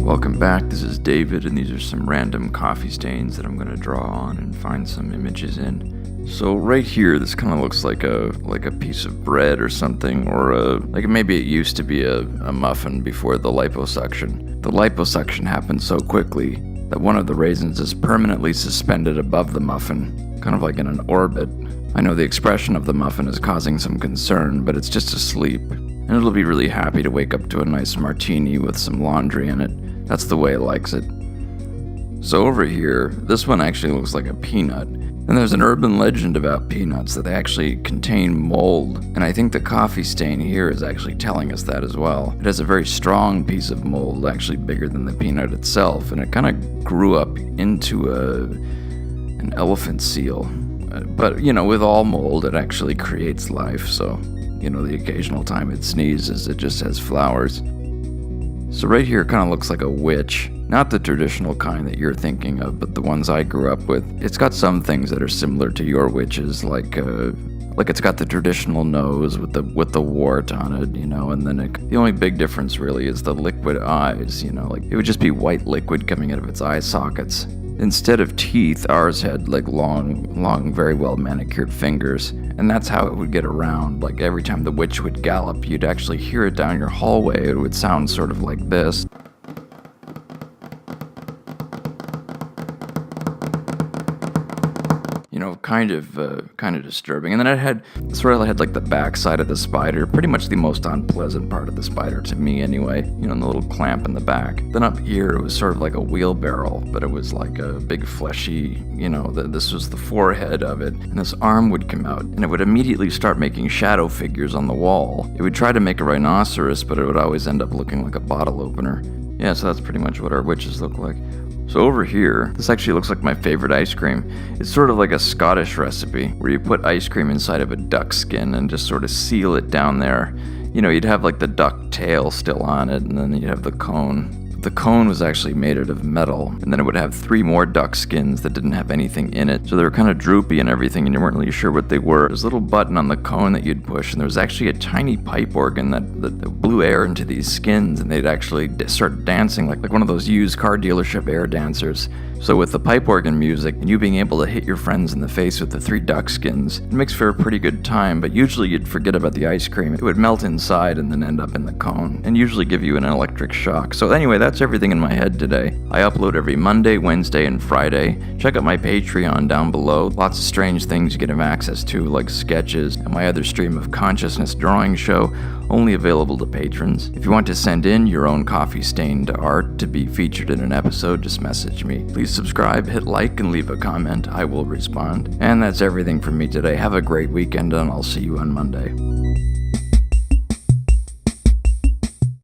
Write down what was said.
Welcome back, this is David, and these are some random coffee stains that I'm going to draw on and find some images in. So right here, this kind of looks like a piece of bread or something, or maybe it used to be a muffin before the liposuction. The liposuction happened so quickly that one of the raisins is permanently suspended above the muffin, kind of like in an orbit. I know the expression of the muffin is causing some concern, but it's just asleep, and it'll be really happy to wake up to a nice martini with some laundry in it. That's the way it likes it. So over here, this one actually looks like a peanut. And there's an urban legend about peanuts that they actually contain mold. And I think the coffee stain here is actually telling us that as well. It has a very strong piece of mold, actually bigger than the peanut itself. And it kind of grew up into an elephant seal. But, with all mold, it actually creates life. So, the occasional time it sneezes, it just has flowers. So right here kind of looks like a witch. Not the traditional kind that you're thinking of, but the ones I grew up with. It's got some things that are similar to your witches, like it's got the traditional nose with the wart on it, and then the only big difference really is the liquid eyes, it would just be white liquid coming out of its eye sockets. Instead of teeth, ours had long, very well manicured fingers, and that's how it would get around. Like every time the witch would gallop, you'd actually hear it down your hallway. It would sound sort of like this. Kind of disturbing. And then I had like the back side of the spider, pretty much the most unpleasant part of the spider to me anyway, the little clamp in the back. Then up here it was sort of like a wheelbarrow, but it was like a big fleshy, this was the forehead of it, and this arm would come out, and it would immediately start making shadow figures on the wall. It would try to make a rhinoceros, but it would always end up looking like a bottle opener. Yeah, so that's pretty much what our witches look like. So over here, this actually looks like my favorite ice cream. It's sort of like a Scottish recipe, where you put ice cream inside of a duck skin and just sort of seal it down there. You'd have like the duck tail still on it, and then you'd have the cone. The cone was actually made out of metal, and then it would have 3 more duck skins that didn't have anything in it. So they were kind of droopy and everything, and you weren't really sure what they were. There's a little button on the cone that you'd push, and there was actually a tiny pipe organ that blew air into these skins, and they'd actually start dancing like one of those used car dealership air dancers. So with the pipe organ music, and you being able to hit your friends in the face with the 3 duck skins, it makes for a pretty good time, but usually you'd forget about the ice cream. It would melt inside and then end up in the cone, and usually give you an electric shock. So anyway, that's everything in my head today. I upload every Monday, Wednesday, and Friday. Check out my Patreon down below. Lots of strange things you get access to, like sketches, and my other stream of consciousness drawing show, only available to patrons. If you want to send in your own coffee-stained art to be featured in an episode, just message me. Please subscribe, hit like, and leave a comment. I will respond. And that's everything from me today. Have a great weekend, and I'll see you on Monday.